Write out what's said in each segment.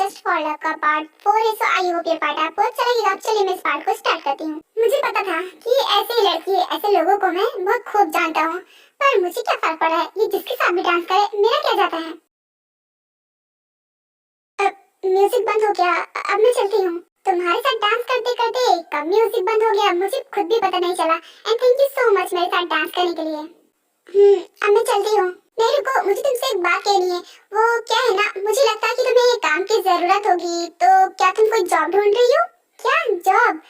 Just for love का part 4 है, सो I hope ये पार्ट आपको अच्छा लगेगा। चलिए मैं इस पार्ट को स्टार्ट करती हूँ। मुझे पता था कि ऐसे ही लड़की, ऐसे लोगों को मैं बहुत खूब जानता हूँ, पर मुझे क्या फर्क पड़ा है, ये जिसके साथ भी डांस करे मेरा क्या जाता है। अब म्यूजिक बंद हो गया, अब मैं चलती हूँ। तुम्हारे साथ डांस करते करते कब म्यूजिक बंद हो गया मुझे खुद भी पता नहीं चला। And thank you so much मेरे साथ डांस करने के लिए। अब मैं चलती हूँ। नहीं रुको, मुझे तुमसे एक बात कहनी है। वो क्या है ना, मुझे लगता है कि तुम्हें काम की जरूरत होगी, तो क्या तुम कोई जॉब ढूंढ रही हो? क्या जॉब?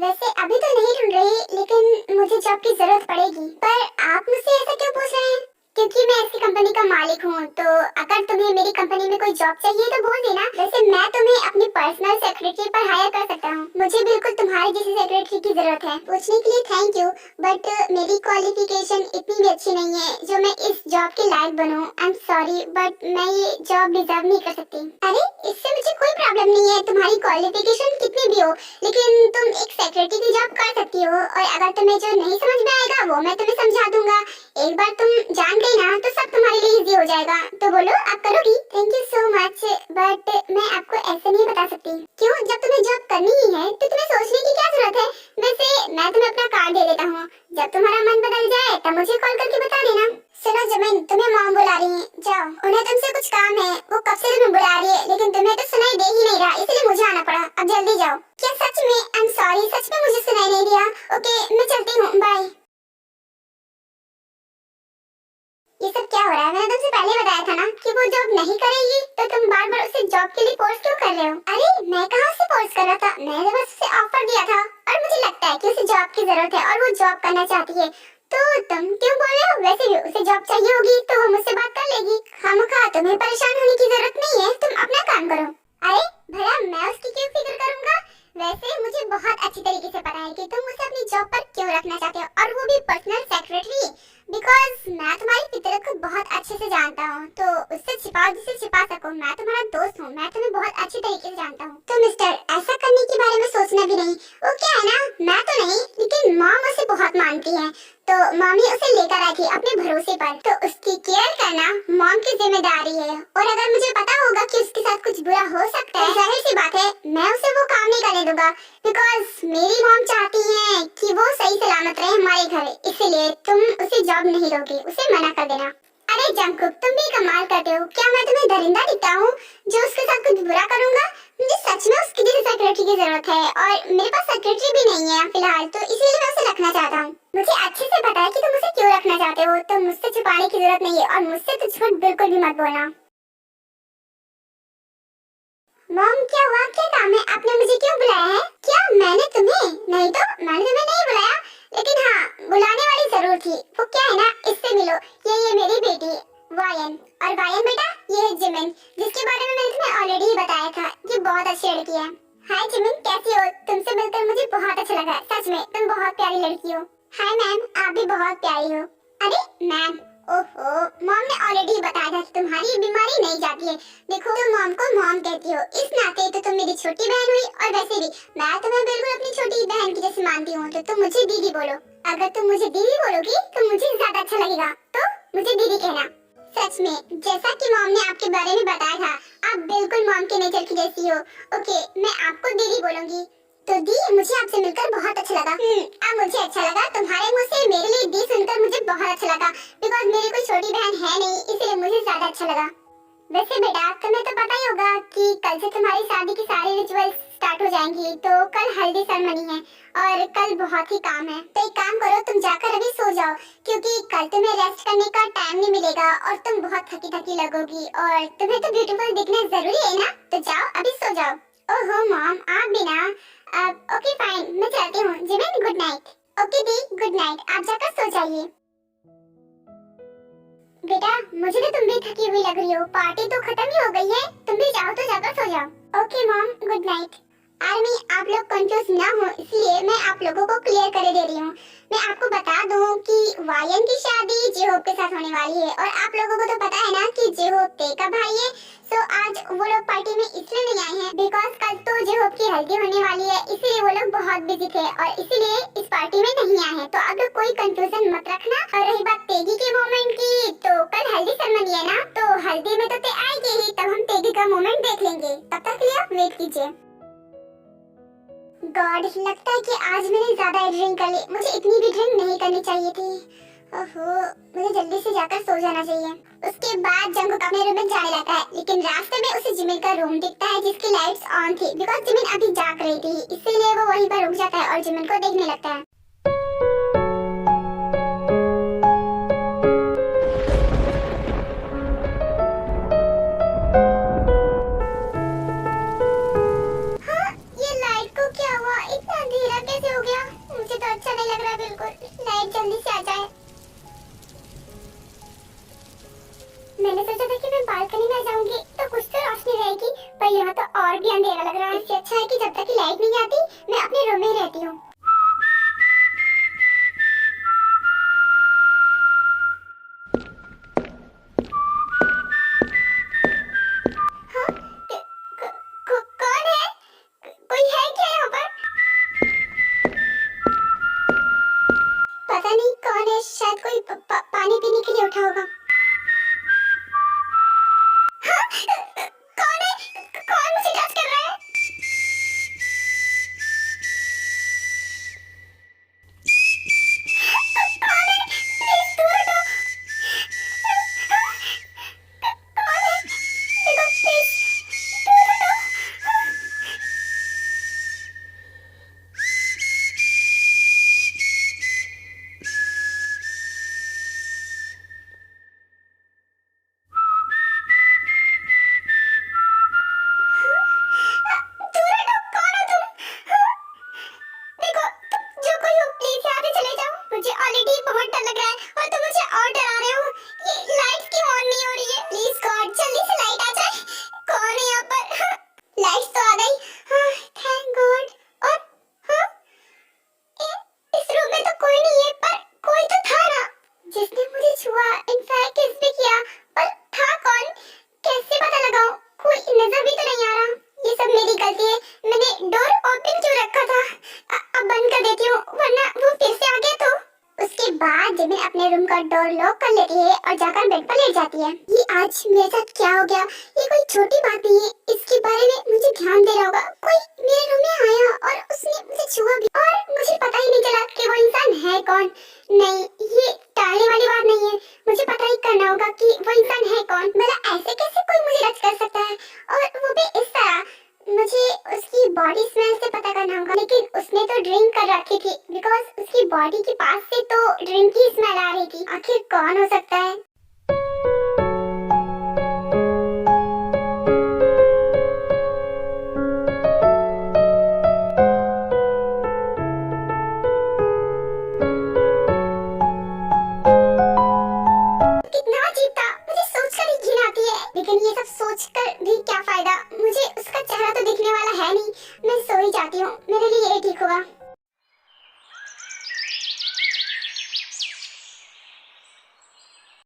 वैसे अभी तो नहीं ढूंढ रही, लेकिन मुझे जॉब की जरूरत पड़ेगी। पर आप मुझसे ऐसा क्यों पूछ रहे हैं? क्योंकि मैं ऐसी कंपनी का मालिक हूँ, तो अगर तुम्हें मेरी कंपनी में कोई जॉब चाहिए तो बोल देना। वैसे मैं तुम्हें अपनी पर्सनल सेक्रेटरी पर हायर कर सकता हूँ। मुझे बिल्कुल तुम्हारी जैसी सेक्रेटरी की जरूरत है। पूछने के लिए थैंक यू, बट मेरी क्वालिफिकेशन इतनी भी अच्छी नहीं है जो मैं इस जॉब के लायक बनूं। आई एम सॉरी, बट मैं ये जॉब डिजर्व नहीं कर सकती। अरे इससे मुझे कोई प्रॉब्लम नहीं है, तुम्हारी क्वालिफिकेशन कितनी भी हो, लेकिन तुम एक सेक्रेटरी की जॉब कर सकती हो। और अगर तुम्हें जो नहीं समझ में आएगा वो मैं तुम्हें समझा दूंगा। एक बार तुम जान गई ना तो सब तुम्हारे लिए इजी हो जाएगा। तो बोलो, आप करोगी? Thank you so much, but मैं आपको ऐसे नहीं बता सकती। क्यों? जब तुम्हें जॉब करनी ही है तो तुम्हें सोचने की क्या जरूरत है? वैसे मैं तुम्हें अपना कार्ड दे देता हूँ, जब तुम्हारा मन बदल जाए तब मुझे कॉल करके बता देना। सुनो जमीन, तुम्हें मॉम बुला रही है, जाओ। उन्हें तुमसे कुछ काम है, वो कब से तुम्हें बुला रही है, लेकिन तुम्हें तो सुनाई दे ही नहीं रहा, इसलिए मुझे आना पड़ा। अब जल्दी जाओ। क्या सच में? आई एम सॉरी, सच में मुझे सुनाई नहीं दिया। ओके मैं चलती हूँ, बाय। ये सब क्या हो रहा है? मैंने तुमसे पहले बताया था ना कि वो जॉब नहीं करेगी, तो तुम बार बार उसे जॉब के लिए फोर्स क्यों कर रहे हो? अरे मैं कहाँ से फोर्स कर रहा था, मैंने बस उसे ऑफर दिया था और मुझे लगता है कि उसे जॉब की जरूरत है और वो जॉब करना चाहती है। तो तुम क्यों बोल रहे हो? वैसे भी उसे जॉब चाहिए होगी तो वो मुझसे बात कर लेगी। खामखा तुम्हें परेशान होने की जरूरत नहीं है, तुम अपना काम करो। अरे भला मैं उसकी क्यों फिक्र करूंगा? वैसे मुझे बहुत अच्छी तरीके से पता है कि तुम उसे अपनी जॉब पर क्यों रखना चाहते हो, और वो भी पर्सनल सेक्रेटरी। बिकॉज मैं तुम्हारी फितरत को बहुत अच्छे से जानता हूँ, तो उससे छिपाओ जिसे छिपा सको। मैं तुम्हारा दोस्त हूँ, मैं तुम्हें बहुत अच्छी तरीके से जानता हूँ। तो मिस्टर, ऐसा करने के बारे में सोचना भी नहीं। वो क्या है ना, मैं तो नहीं, लेकिन मॉम उसे बहुत मानती है, तो मम्मी उसे लेकर आई थी अपने भरोसे पर, तो उसकी केयर करना मॉम की जिम्मेदारी है। और अगर मुझे पता होगा कि उसके साथ कुछ बुरा हो सकता है, जाहिर सी बात है मैं उसे वो काम नहीं करने दूंगा। बिकॉज मेरी मॉम चाहती है कि वो सही सलामत रहे हमारे घर, इसलिए तुम उसे जॉब नहीं दोगे, उसे मना कर देना। अरे जंकुक, तुम भी कमाल करते हो। क्या मैं तुम्हें दरिंदा दिखता हूँ जो उसके साथ कुछ बुरा करूंगा? मुझे सच में उसकी जैसी सेक्रेटरी की जरूरत है, और मेरे पास सेक्रेटरी भी नहीं है फिलहाल, तो इसीलिए मैं उसे रखना चाहता हूँ। मुझे अच्छे से पता है कि तुम उसे क्यों रखना चाहते हो, तो मुझसे छुपाने की जरूरत नहीं है, और मुझसे तो झूठ बिल्कुल भी मत बोलना। मॉम क्या हुआ? क्या काम है? आपने मुझे क्यों बुलाया है? क्या मैंने तुम्हें? नहीं तो मैंने तुम्हें नहीं बुलाया, लेकिन हाँ बुलाने वाली जरूर थी। वो क्या है ना, इससे मिलो, ये मेरी बेटी वायन। और वायन बेटा, ये है जिमिन, जिसके बारे में मैंने तुम्हें ऑलरेडी ही बताया था। ये बहुत अच्छी लड़की है। हाय जिमिन, कैसी हो? तुमसे मिलकर मुझे बहुत अच्छा लगा, सच में तुम बहुत प्यारी लड़की हो। हाय मैम, आप भी बहुत प्यारी हो। अरे मैम, ओहो, मॉम ने ऑलरेडी बताया था कि तुम्हारी बीमारी नहीं जाती है। देखो, तुम मॉम को मॉम कहती हो, इस नाते तो तुम मेरी छोटी बहन हुई, और वैसे भी मैं तुम्हें बिल्कुल अपनी छोटी बहन की जैसे मानती हूँ, तो तुम मुझे दीदी बोलो। अगर तुम मुझे दीदी बोलोगी तो मुझे ज्यादा अच्छा लगेगा, तो मुझे दीदी कहना। सच में, जैसा कि मॉम ने आपके बारे में बताया था, आप बिल्कुल मॉम के नेचर की जैसी हो। ओके, मैं आपको दीदी बोलूंगी। तो दी, मुझे आपसे मिलकर बहुत अच्छा लगा। अब मुझे अच्छा लगा, तुम्हारे मुंह से मेरे लिए दी सुनकर मुझे बहुत अच्छा लगा, बिकॉज मेरी कोई छोटी बहन है नहीं, इसलिए मुझे ज्यादा अच्छा लगा। वैसे बेटा, तुम्हें तो पता ही होगा कि कल से तुम्हारी शादी की सारी रिचुअल्स स्टार्ट हो जाएंगी, तो कल हल्दी सेरेमनी है और कल बहुत ही काम है। तो एक काम करो, तुम जाकर अभी सो जाओ, क्योंकि कल तुम्हें रेस्ट करने का टाइम नहीं मिलेगा और तुम बहुत थकी थकी लगोगी, और तुम्हें तो ब्यूटीफुल दिखना जरूरी है ना, तो जाओ अभी सो जाओ। ओहो मॉम, आप भी ना। ओके फाइन, मैं चलती हूँ। Jimin, good night. ओके दी, गुड नाइट, आप जाकर सो जाइए। बेटा, मुझे तो तुम भी थकी हुई लग रही हो, पार्टी तो खत्म ही हो गई है, तुम भी जाओ तो जाकर सो जाओ। Okay mom, good night. Army आप लोग कंफ्यूज ना हो इसलिए मैं आप लोगों को क्लियर कर दे रही हूँ। मैं आपको बता दूं कि वायन की शादी जे-होप के साथ होने वाली है और आप लोगों को तो पता है ना कि जे-होप ते का भाई है। सो आज वो लोग पार्टी में इसलिए नहीं आए हैं बिकॉज कल तो जे-होप की हल्दी होने वाली है, इसीलिए वो लोग बहुत बिजी थे और इसीलिए इस पार्टी में नहीं आए हैं। तो आप लोग कोई कंफ्यूजन मत रखना। और रही बात तेगी के मोमेंट की, तो कल हल्दी सेरेमनी है ना, तो हल्दी में तो ते आएगी ही, तब हम तेगी का मोमेंट देख लेंगे। तब तक के लिए आप वेट कीजिए। गॉड, लगता है कि आज मैंने ज्यादा ड्रिंक कर ली। मुझे इतनी भी ड्रिंक नहीं करनी चाहिए थी। ओहो, मुझे जल्दी से जाकर सो जाना चाहिए। उसके बाद जंगकुक अपने रूम में जाने लगता है, लेकिन रास्ते में उसे जिमिन का रूम दिखता है जिसकी लाइट्स ऑन थी बिकॉज जिमिन अभी जाग रही थी, इसीलिए वो वहीं पर रुक जाता है और जिमिन को देखने लगता है। मैंने सोचा था कि मैं बालकनी में जाऊंगी तो कुछ तो रोशनी रहेगी, पर यहाँ तो और भी अंधेरा लग रहा है। इससे अच्छा है कि जब तक की लाइट नहीं आती मैं अपने रूम में रहती हूँ। कौन है? कोई है क्या यहाँ पर? पता नहीं कौन है, शायद कोई पानी पीने के लिए उठा होगा। जिमिन अपने रूम का डोर लॉक कर लेती है और जाकर बेड पर लेट जाती है। ये आज मेरे साथ क्या हो गया? ये कोई छोटी बात नहीं है, इसके बारे में मुझे ध्यान देना होगा। कोई मेरे रूम में आया और उसने मुझे छुआ भी और मुझे पता ही नहीं चला कि वो इंसान है कौन। नहीं, ये टालने वाली बात नहीं है, मुझे पता ही करना होगा कि वो इंसान है कौन। मतलब ऐसे कैसे कोई मुझे टच कर सकता है और वो भी इस तरह? मुझे उसकी बॉडी स्मेल से पता करना होगा, लेकिन उसने तो ड्रिंक कर रखी थी बिकॉज उसकी बॉडी के पास से तो ड्रिंक की स्मेल आ रही थी। आखिर कौन हो सकता है? कितना अजीब था, मुझे सोचकर ही घिन आती है। लेकिन ये सब सोचकर भी क्या फायदा, मुझे उसका चेहरा तो दिखने वाला है नहीं। मैं सो ही जाती हूँ, मेरे लिए यही ठीक होगा।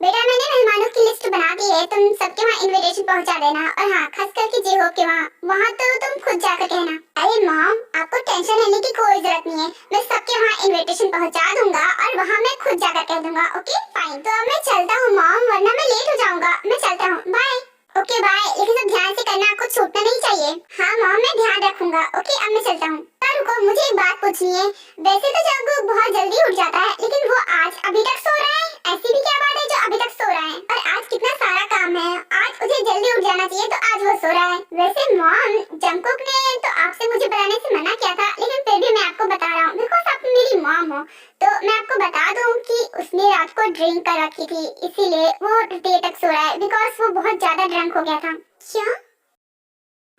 बेटा, मैंने मेहमानों की लिस्ट बना दी है, तुम सबके वहाँ इनविटेशन पहुँचा देना। और हाँ, खास करके जे-होप के वहाँ तो तुम खुद जाकर कहना। अरे मॉम, आपको टेंशन लेने की कोई जरूरत नहीं है, मैं सबके वहाँ इनविटेशन पहुँचा दूंगा और वहाँ मैं खुद जाकर कह दूंगा। ओके फाइन, तो अब मैं चलता हूँ मॉम, वरना मैं लेट हो जाऊंगा। मैं चलता हूँ, बाय। ओके बाय, लेकिन सब ध्यान से करना, कुछ छूटना नहीं चाहिए। हाँ मॉम, मैं ध्यान रखूंगा। ओके, अब मैं चलता हूँ। रुको, मुझे एक बात पूछनी है। वैसे तो जंगकुक बहुत जल्दी उठ जाता है, लेकिन वो आज अभी तक सो रहा है। ऐसी भी क्या बात है जो अभी तक सो रहा है? और आज कितना सारा काम है, आज उसे जल्दी उठ जाना चाहिए, तो आज वो सो रहा है। वैसे मॉम, जंगकुक ने तो आपसे मुझे बताने से मना किया था, लेकिन फिर भी मैं आपको बता रहा हूँ बिकॉज आप मेरी मॉम हो। तो मैं आपको बता दूं कि उसने रात को ड्रिंक कर रखी थी, इसीलिए वो देर तक सो रहा है बिकॉज वो बहुत ज्यादा ड्रंक हो गया था। क्या?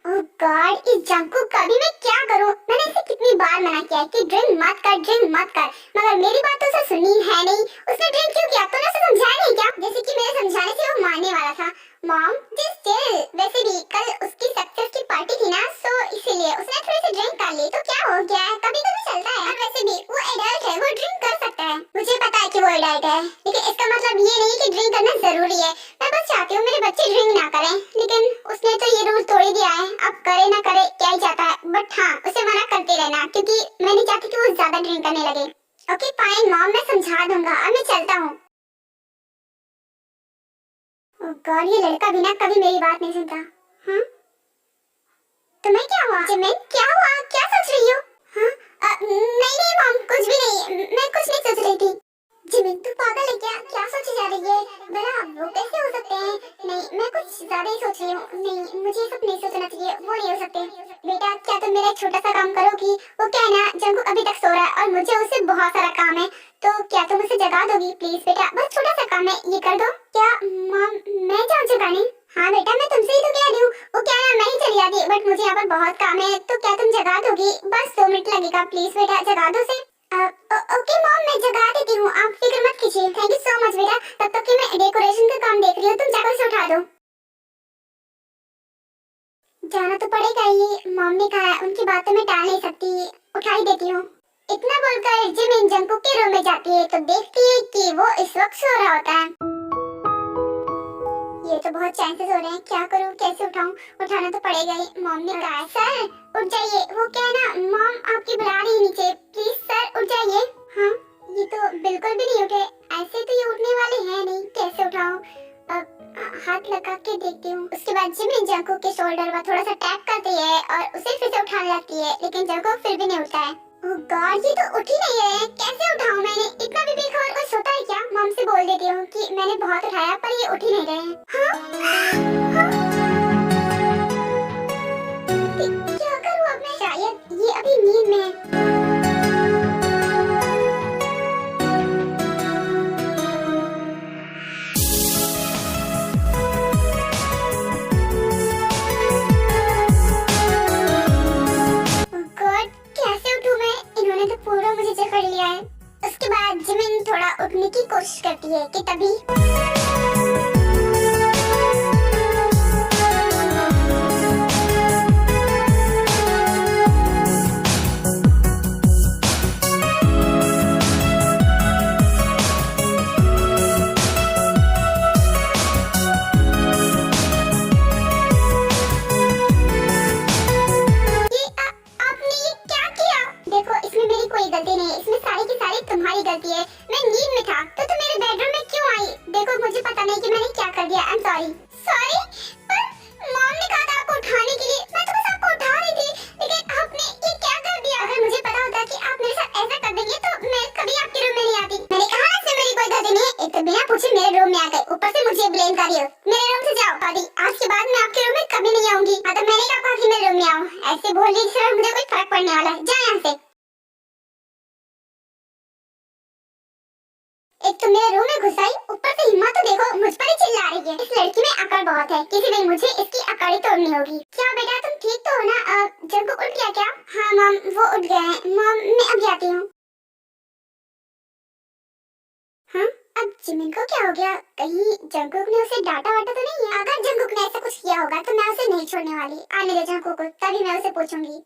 ओह गॉड, इस जंकुक का भी मैं क्या करूं? मैंने इसे कितनी बार मना किया है कि ड्रिंक मत कर, ड्रिंक मत कर, मगर मेरी बात तो उसे सुनी है नहीं। उसने ड्रिंक क्यों किया? तूने उसे समझाया नहीं क्या? जैसे कि मेरे समझाने से वो मानने वाला था। Mom just chill. वैसे भी कल उसकी सक्सेस की पार्टी थी ना, सो इसीलिए उसने थोड़ी सी ड्रिंक कर ली, तो क्या हो गया है, कभी कभी चलता है। और वैसे भी वो एडल्ट है, वो ड्रिंक कर सकता है। मुझे पता है कि वो एडल्ट है, लेकिन इसका मतलब ये नहीं कि ड्रिंक करना जरूरी है। मैं बस चाहती हूँ मेरे बच्चे ड्रिंक ना करें, लेकिन उसने तो ये रूल तोड़ ही दिया है। अब करे ना करे क्या ही जाता है, बट हाँ उसे मना करते रहना, क्योंकि मैं नहीं चाहती कि वो ज्यादा ड्रिंक करने लगे। ओके फाइन मॉम, मैं समझा दूंगा। अब मैं चलता हूँ। ओह गॉड, ये लड़का भी ना कभी मेरी बात नहीं सुनता। हाँ तुम्हें क्या हुआ? जिमिन क्या हुआ, क्या सोच रही हो? हाँ नहीं नहीं मॉम, कुछ भी नहीं, मैं कुछ नहीं सोच रही थी। जिमिन तू पागल है क्या? क्या सोची जा रही है? भला वो कैसे हो सकते हैं? नहीं मैं कुछ ज्यादा ही सोच रही हूँ। नहीं मुझे ये सब नहीं सोचना चाहिए, वो नहीं हो सकते। बेटा क्या तुम मेरा एक छोटा सा काम करोगी? वो क्या है ना, जंकुक अभी तक सो रहा है और मुझे उससे बहुत सारा काम है, तो क्या तुम उसे जगा दोगी प्लीज? बेटा बस छोटा सा काम है, ये कर दो। क्या मॉम मैं जाऊँ जगाने? हाँ बेटा मैं तुमसे ही तो कह रही हूँ। वो क्या है, मैं ही चली जाती, बट मुझे यहाँ पर बहुत काम है, तो क्या तुम जगा दोगी? बस 2 मिनट लगेगा, प्लीज बेटा जगा दो उसे। ओके मॉम मैं जगा देती हूँ, आप फिक्र मत कीजिए। थैंक यू सो मच बेटा। तब तक कि मैं डेकोरेशन का काम देख रही हूँ, तुम जाकर उसे उठा दो। जाना तो पड़ेगा ही, मॉम ने कहा है, उनकी बातों में टाल नहीं सकती, उठा ही देती हूँ। इतना बोलकर जिमिन जंकुक के रूम में जाती है तो देखती है कि वो इस वक्त सो रहा होता है। ये तो बहुत चांसेस हो रहे हैं, क्या करूं, कैसे उठाऊं? उठाना तो पड़ेगा ही। मॉम ने कहा है सर उठ जाइए। वो क्या है ना, मॉम आपकी बुला रही है नीचे, प्लीज सर उठ जाइए। हाँ ये तो बिल्कुल भी नहीं उठे, ऐसे तो ये उठने वाले हैं नहीं, कैसे उठाऊं? अब हाथ लगा के देखती हूँ। उसके बाद जिमिन जंकुक के शोल्डर पर थोड़ा सा टैप करती है और उसे फिर से उठाने लगती है, लेकिन जंकुक फिर भी नहीं उठता है। ओह गॉड, ये तो उठ ही नहीं रहे हैं, कैसे उठाऊं मैंने? इतना भी बेखबर कोई सोता है क्या? मॉम से बोल देती हूँ कि मैंने बहुत उठाया पर ये उठ ही नहीं रहे हैं। हाँ? क्या करूँ अब मैं? शायद ये अभी नींद में है। गॉड कैसे उठूं मैं? इन्होंने तो पूरा मुझे जकड़ लिया है। उसके बाद जिमिन थोड़ा उठने की कोशिश करती है कि तभी गलती नहीं है, इसमें सारी की सारी तुम्हारी गलती है। मैं नींद में था तो तुम मेरे बेडरूम में क्यों आई? देखो मुझे पता नहीं कि मैंने क्या कर दिया, आई एम सॉरी। सॉरी? पर मॉम ने कहा था आपको उठाने के लिए, मैं तो बस आपको उठा रही थी, लेकिन आपने ये क्या कर दिया? अगर मुझे पता होता कि आप मेरे साथ ऐसा कर देंगे तो मैं कभी आपके रूम में नहीं आती। मैंने कहा ना इसमें मेरी कोई गलती नहीं है, एक तो बिना पूछे मेरे रूम में आ गए, ऊपर से मुझे ब्लेम कर रही हो। मेरे रूम से जाओ पादी, आज के बाद मैं आपके रूम में कभी नहीं आऊंगी। हाँ तो मैंने कहा कि मेरे रूम में आओ, ऐसे बोल रही थी मुझे कोई फर्क पड़ने वाला है, जा यहाँ से। एक तो मेरे रूम में घुस आई, ऊपर से हिम्मत तो देखो मुझ पर ही चिल्ला रही है। इस लड़की में अकड़ बहुत है, किसी दिन मुझे इसकी अकड़ ही तोड़नी होगी। क्या बेटा तुम ठीक तो हो ना? जंकुक उठ गया क्या? हाँ मॉम वो उठ गया है। मॉम मैं अब जाती हूँ। हाँ अब जिमिन को क्या हो गया? कहीं जंकुक ने उसे डांटा वाटा तो नहीं है? अगर जंकुक ने ऐसा कुछ किया होगा तो मैं उसे नहीं छोड़ने वाली। आने दे जंकुक को, तभी मैं उसे पूछूंगी।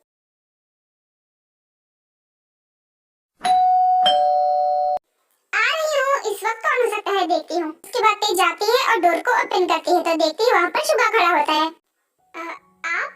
इस वक्त कौन हो सकता है देखती हूँ। उसके बाद तेज जाती है और डोर को ओपन करती है तो देखती है वहाँ पर शुगा खड़ा होता है। आप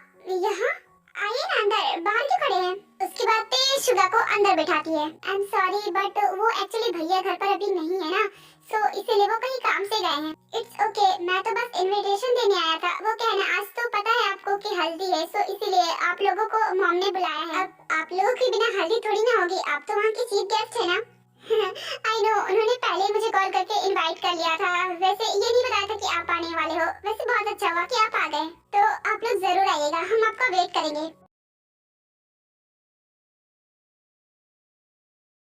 यहाँ आइए ना अंदर, बाहर क्यों खड़े हैं? उसके बाद तेज शुगा को अंदर बैठाती है। आई एम सॉरी बट वो एक्चुअली भैया घर पर अभी नहीं है ना, सो इसीलिए वो कहीं काम से गए हैं। इट्स ओके, मैं तो बस इनविटेशन देने आया था। वो क्या है ना, आज तो पता है आपको कि हल्दी है, सो इसीलिए आप लोगों को मॉम ने बुलाया है। अब आप लोगों के बिना हल्दी थोड़ी ना होगी, आप तो वहाँ के चीफ गेस्ट है ना। आई नो, उन्होंने पहले मुझे कॉल करके इनवाइट कर लिया था। वैसे ये नहीं बताया था कि आप आने वाले हो। वैसे बहुत अच्छा हुआ कि आप आ गए, तो आप लोग जरूर आइएगा, हम आपका वेट करेंगे।